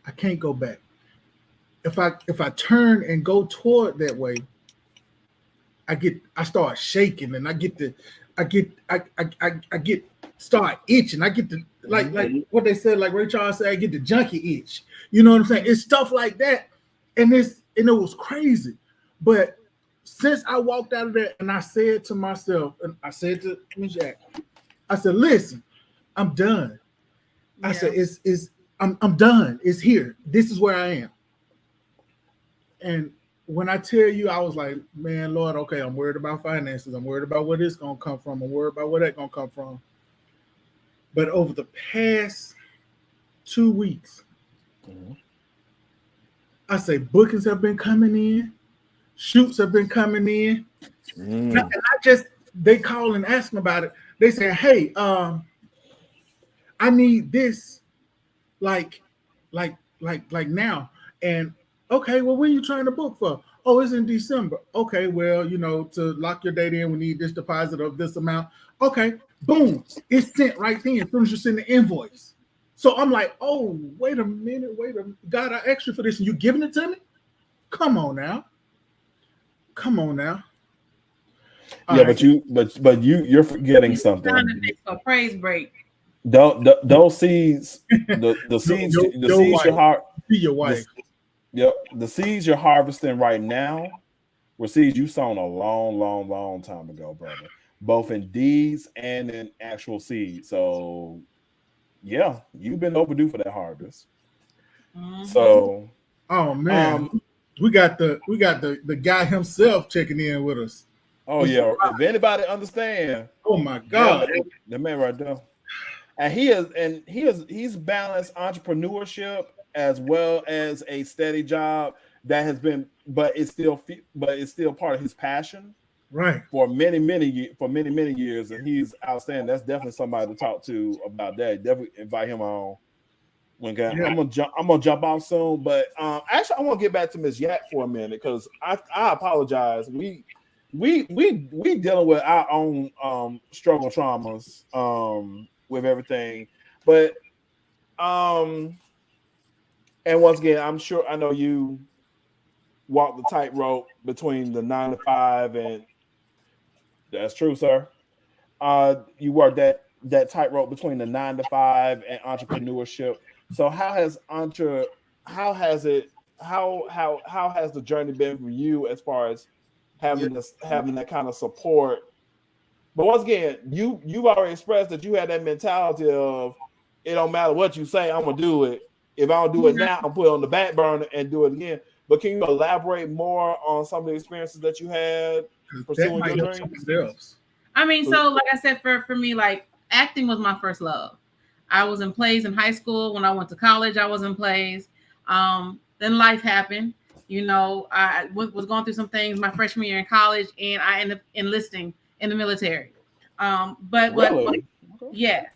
I can't go back. If I turn and go toward that way, I start shaking and I start itching. I get the like what they said, like Ray Charles said, I get the junkie itch. You know what I'm saying? It's stuff like that. And it was crazy. But since I walked out of there and I said to myself, and I said to Ms. Jack, I said, listen, I'm done. Yeah. I said, I'm done. It's here. This is where I am. And when I tell you, I was like, man, Lord, okay, I'm worried about finances. I'm worried about where this going to come from. I'm worried about where that's going to come from. But over the past 2 weeks, I say bookings have been coming in. Shoots have been coming in. And they call and ask me about it. They say, hey, I need this like now. And okay, well, when are you trying to book for? Oh, it's in December. Okay, well, to lock your date in, we need this deposit of this amount. Okay, boom, it's sent right then as soon as you send the invoice. So I'm like, oh, wait a minute, God, I asked you for this and you giving it to me? Come on now. Yeah, right. but you're forgetting something. A praise break. Those seeds, the seeds, your wife. The seeds you're harvesting right now were seeds you sown a long time ago, brother. Both in deeds and in actual seeds. So, yeah, you've been overdue for that harvest. Mm-hmm. So, oh man, we got the guy himself checking in with us. Oh yeah, if anybody understand, oh my God, the man right there, and he's balanced entrepreneurship as well as a steady job that has been, but it's still part of his passion, right? For many years, and he's outstanding. That's definitely somebody to talk to about that. Definitely invite him on. I'm gonna jump off soon, but actually I want to get back to Ms. Yak for a minute because I apologize. We dealing with our own struggle traumas with everything, but and once again, I know you walk the tightrope between the 9 to 5, and that's true, sir. You work that tightrope between the 9 to 5 and entrepreneurship. So how has the journey been for you as far as having that kind of support? But once again, you've already expressed that you had that mentality of it don't matter what you say, I'm gonna do it. If I don't do it now, I'll put it on the back burner and do it again. But can you elaborate more on some of the experiences that you had pursuing your dreams? I mean, so like I said, for me, like acting was my first love. I was in plays in high school. When I went to college, I was in plays. Then life happened. I was going through some things my freshman year in college, and I ended up enlisting in the military. But yes.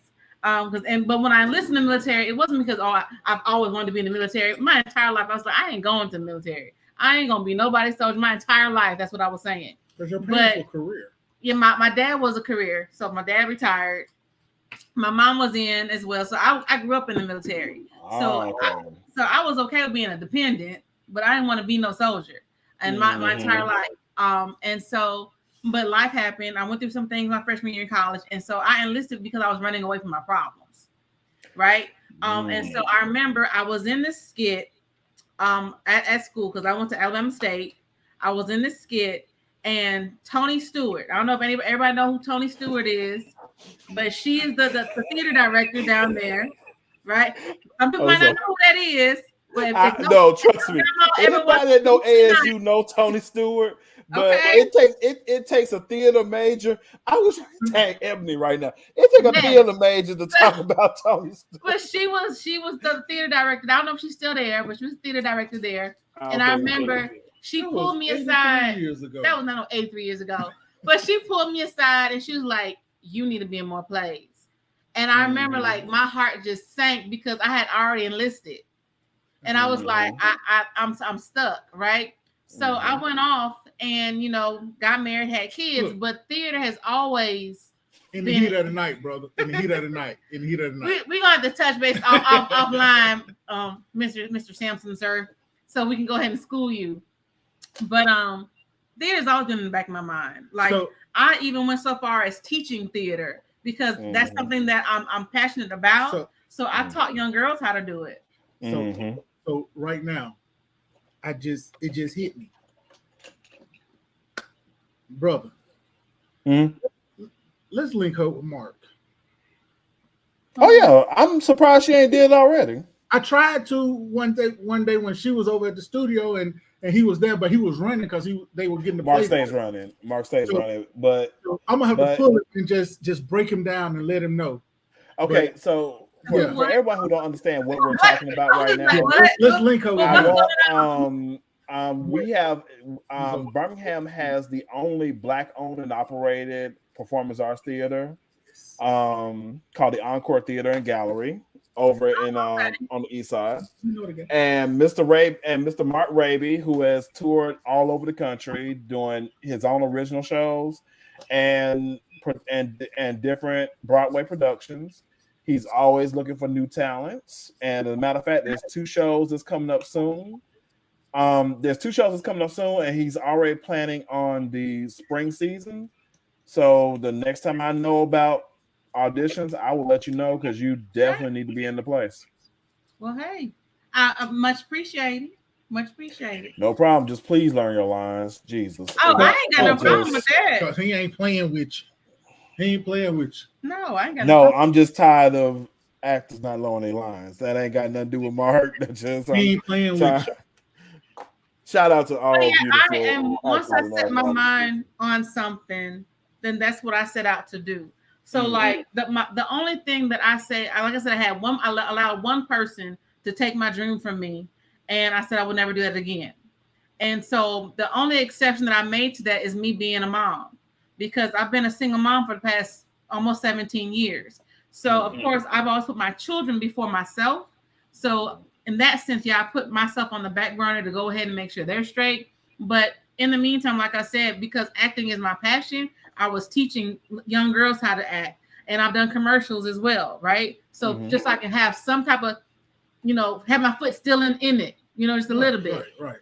But when I enlisted in the military, it wasn't because I've always wanted to be in the military. My entire life, I was like, I ain't going to the military. I ain't gonna be nobody's soldier my entire life. That's what I was saying. Because your parents were career. Yeah, my dad was a career, so my dad retired. My mom was in as well, so I grew up in the military. So I was okay with being a dependent, but I didn't want to be no soldier, and my entire life. But life happened. I went through some things my freshman year in college, and so I enlisted because I was running away from my problems, right? And so I remember I was in this skit at school because I went to Alabama State. I was in this skit. And Tony Stewart, I don't know if everybody know who Tony Stewart is. but she is the theater director down there, right? Some people might not know who that is. But no, trust me. Everybody that know ASU know Tony Stewart, but it takes a theater major. I wish I could tag Ebony right now. It takes a theater major to talk about Tony Stewart. But she was the theater director. I don't know if she's still there, but she was the theater director there. And I remember she pulled me aside. That was not 83 years ago. But she pulled me aside and she was like, "You need to be in more plays." And I remember like my heart just sank because I had already enlisted. And I was like, I'm stuck, right? So I went off and, got married, had kids, but theater has always in the heat of the night, brother. In the heat of the night. We're going to have to touch base offline, Mr. Sampson, sir, so we can go ahead and school you. But theater's always been in the back of my mind. Like, I even went so far as teaching theater because that's something that I'm passionate about. So I taught young girls how to do it. So right now, it just hit me, brother. Let's link up with Mark. Oh yeah, I'm surprised she ain't did already. I tried to one day when she was over at the studio and he was there, but he was running because they were getting the Mark stays running, but I'm gonna have to pull it and just break him down and let him know. Okay, so. For everyone who don't understand what we're talking about right now, let's link up. We have Birmingham has the only Black-owned and operated performance arts theater, called the Encore Theater and Gallery over in on the east side. And Mr. Mark Raby, who has toured all over the country doing his own original shows and different Broadway productions. He's always looking for new talents. And as a matter of fact, there's 2 shows that's coming up soon. And he's already planning on the spring season. So the next time I know about auditions, I will let you know because you definitely need to be in the place. Well, hey, I much appreciated. Much appreciated. No problem. Just please learn your lines. Jesus. Oh, I ain't got no problem with that. Because he ain't playing with you. He ain't playing with you. No, I ain't got no. I'm just tired of actors not knowing their lines. That ain't got nothing to do with Mark. He ain't playing with you. Shout out to all beautiful. Once I set my mind on something, then that's what I set out to do. So like the only thing that I say, like I said, I allowed one person to take my dream from me, and I said I would never do that again. And so the only exception that I made to that is me being a mom. Because I've been a single mom for the past almost 17 years. So, of course, I've always put my children before myself. So, in that sense, I put myself on the back burner to go ahead and make sure they're straight. But in the meantime, like I said, because acting is my passion, I was teaching young girls how to act. And I've done commercials as well, right? So, just so I can have some type of, have my foot still in it, just a little bit. Right.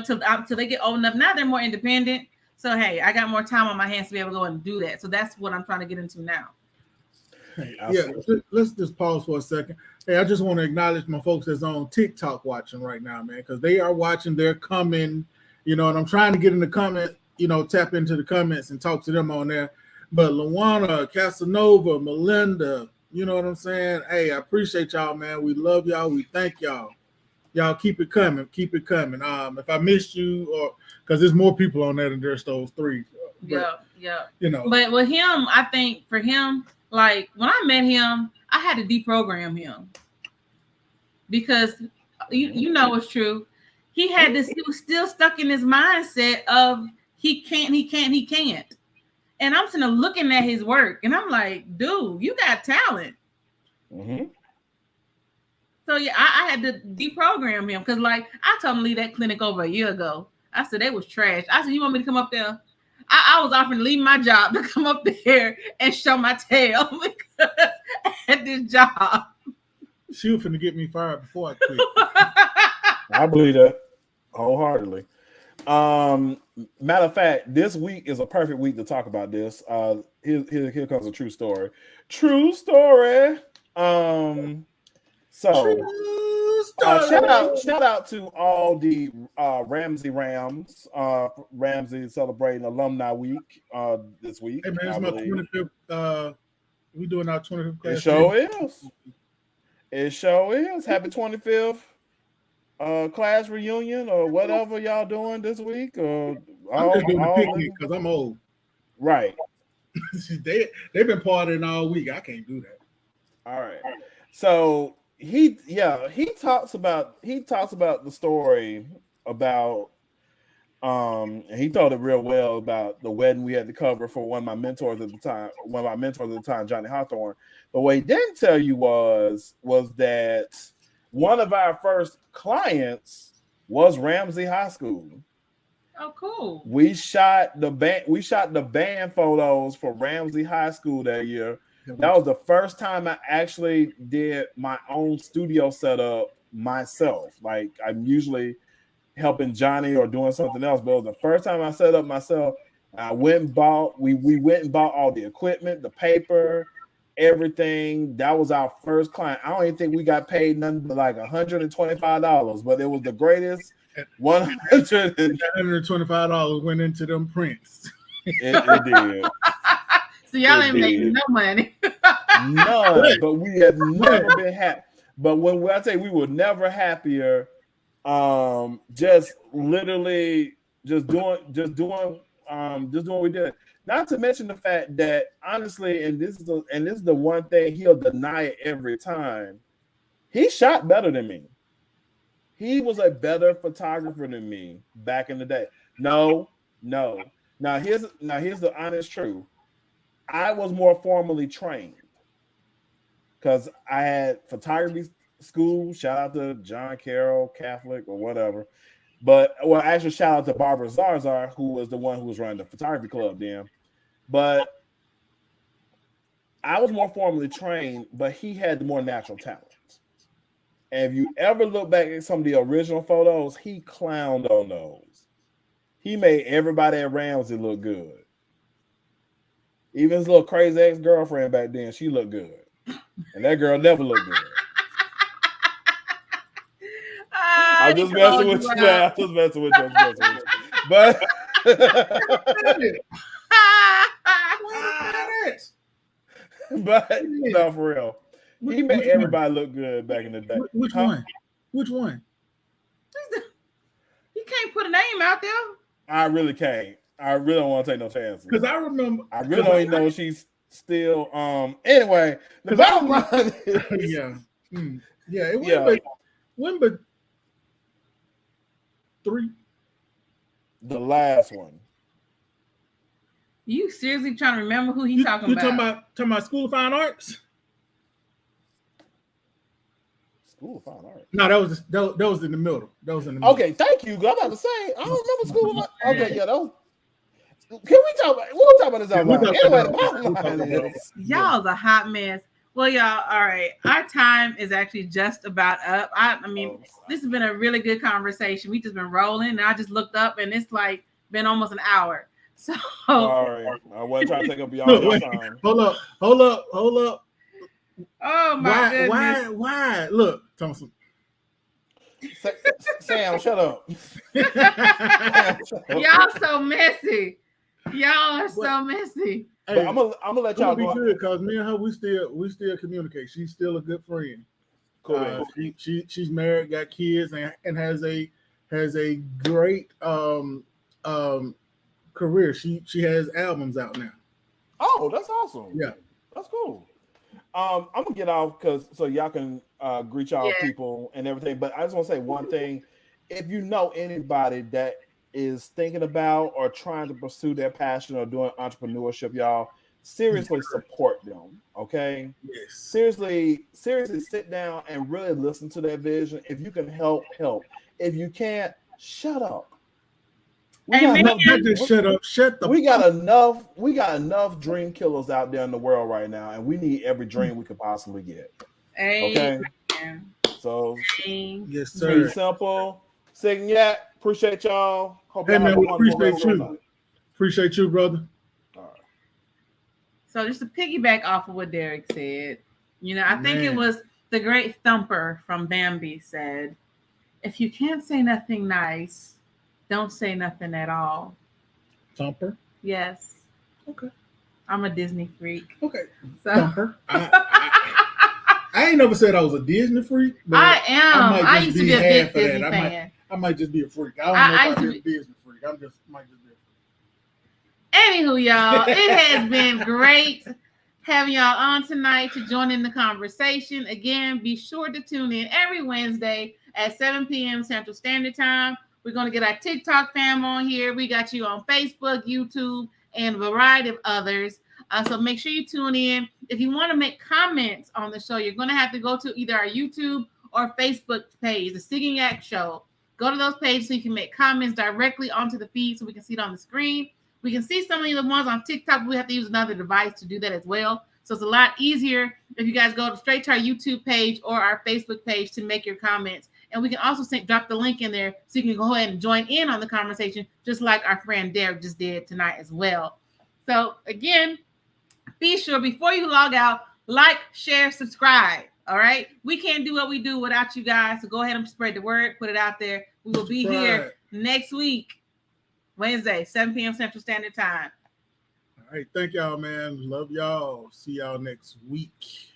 Till they get old enough. Now they're more independent. So, hey, I got more time on my hands to be able to go and do that. So that's what I'm trying to get into now. Let's just pause for a second. Hey, I just want to acknowledge my folks that's on TikTok watching right now, man, because they are watching. They're coming, and I'm trying to get in the comments, tap into the comments and talk to them on there. But Luana, Casanova, Melinda, you know what I'm saying? Hey, I appreciate y'all, man. We love y'all. We thank y'all. Y'all keep it coming. Keep it coming. If I missed you, or because there's more people on there than there's those 3. But, yeah. But with him, I think for him, like when I met him, I had to deprogram him because you know it's true. He was still stuck in his mindset of he can't. And I'm sitting there looking at his work, and I'm like, dude, you got talent. So yeah, I had to deprogram him because, like, I told him to leave that clinic over a year ago. I said they was trash. I said, you want me to come up there? I was offering to leave my job to come up there and show my tail because at this job. She was finna get me fired before I quit. I believe that wholeheartedly. Matter of fact, this week is a perfect week to talk about this. Here comes a true story. True story. So Shout out to all the Ramsey Rams. Ramsey celebrating Alumni Week this week. Hey man, it's my 25th. We doing our 25th class. It sure is. It sure is. Happy 25th class reunion or whatever y'all doing this week. I'm just doing a picnic because I'm old. Right. They've been partying all week. I can't do that. All right. So he talks about the story about and he told it real well about the wedding we had to cover for one of my mentors at the time, Johnny Hawthorne. But what he didn't tell you was that one of our first clients was Ramsey High School. Oh, cool. We shot the band photos for Ramsey High School that year. That was the first time I actually did my own studio setup myself. Like I'm usually helping Johnny or doing something else, but it was the first time I set up myself. I went and bought. We went and bought all the equipment, the paper, everything. That was our first client. I don't even think we got paid nothing but like $125, but it was the greatest. $125 went into them prints. It did. So y'all ain't making no money. None, but we have never been happy. But when I say we were never happier, just literally just doing what we did. Not to mention the fact that honestly, and this is the one thing he'll deny it every time. He shot better than me. He was a better photographer than me back in the day. No. Now here's the honest truth. I was more formally trained because I had photography school. Shout out to John Carroll, Catholic or whatever. But actually shout out to Barbara Zarzar, who was the one who was running the photography club then. But I was more formally trained, but he had the more natural talent. And if you ever look back at some of the original photos, he clowned on those. He made everybody at Ramsey look good. Even his little crazy ex-girlfriend back then, she looked good. And that girl never looked good. I'm just messing with you now. I'm just messing with you. But no, for real. He made everybody look good back in the day. Which one? Which one? You can't put a name out there. I really can't. I really don't want to take no chances. Because I remember. I really don't even know she's still. Anyway, the bottom line is. Yeah. It went but 3. The last one. You seriously trying to remember who he's talking about? Talking about School of Fine Arts? School of Fine Arts. No, that was in the middle. Okay, thank you. I'm about to say I don't remember School of Fine Arts. Okay, yeah, that was. Can we talk about? We'll talk about this outside. Anyway, the bottom line is y'all's a hot mess. Well, y'all, all right. Our time is actually just about up. I mean, this has been a really good conversation. We just been rolling, and I just looked up, and it's like been almost an hour. So, all right, I wasn't trying to take up your time. Hold up. Oh my goodness! Why? Look, Thompson. Sam, shut up. Y'all so messy. Y'all are so messy. Hey, I'm gonna let y'all go. Be good because me and her we still communicate. She's still a good friend. Cool. She's married, got kids, and has a great career. She has albums out now. Oh, that's awesome. Yeah, that's cool. I'm gonna get off so y'all can greet y'all people and everything. But I just want to say one thing: if you know anybody that is thinking about or trying to pursue their passion or doing entrepreneurship, y'all seriously support them. Okay, yes. Seriously sit down and really listen to their vision. If you can help. If you can't, shut up. We got enough dream killers out there in the world right now, and we need every dream we could possibly get. Okay, so yes, sir. Be simple. Sig Gnac, appreciate y'all. Hope hey y'all man, we appreciate you. Appreciate you, brother. All right. So just to piggyback off of what Derek said, I think it was The Great Thumper from Bambi said, if you can't say nothing nice, don't say nothing at all. Thumper? Yes. Okay. I'm a Disney freak. Okay. So. Thumper. I ain't never said I was a Disney freak. But I am. I used to be a big Disney that. fan. I might just be a freak. I don't know if I'm a Disney freak. Might just be a freak. Anywho, y'all, it has been great having y'all on tonight to join in the conversation. Again, be sure to tune in every Wednesday at 7 p.m. Central Standard Time. We're going to get our TikTok fam on here. We got you on Facebook, YouTube, and a variety of others. So make sure you tune in. If you want to make comments on the show, you're going to have to go to either our YouTube or Facebook page, the Singing Act Show. Go to those pages so you can make comments directly onto the feed so we can see it on the screen. We can see some of the ones on TikTok, but we have to use another device to do that as well. So it's a lot easier if you guys go straight to our YouTube page or our Facebook page to make your comments. And we can also drop the link in there so you can go ahead and join in on the conversation, just like our friend Derek just did tonight as well. So again, be sure before you log out, like, share, subscribe. All right. We can't do what we do without you guys. So go ahead and spread the word, put it out there. We will be here next week, Wednesday, 7 p.m. Central Standard Time. All right. Thank y'all, man. Love y'all. See y'all next week.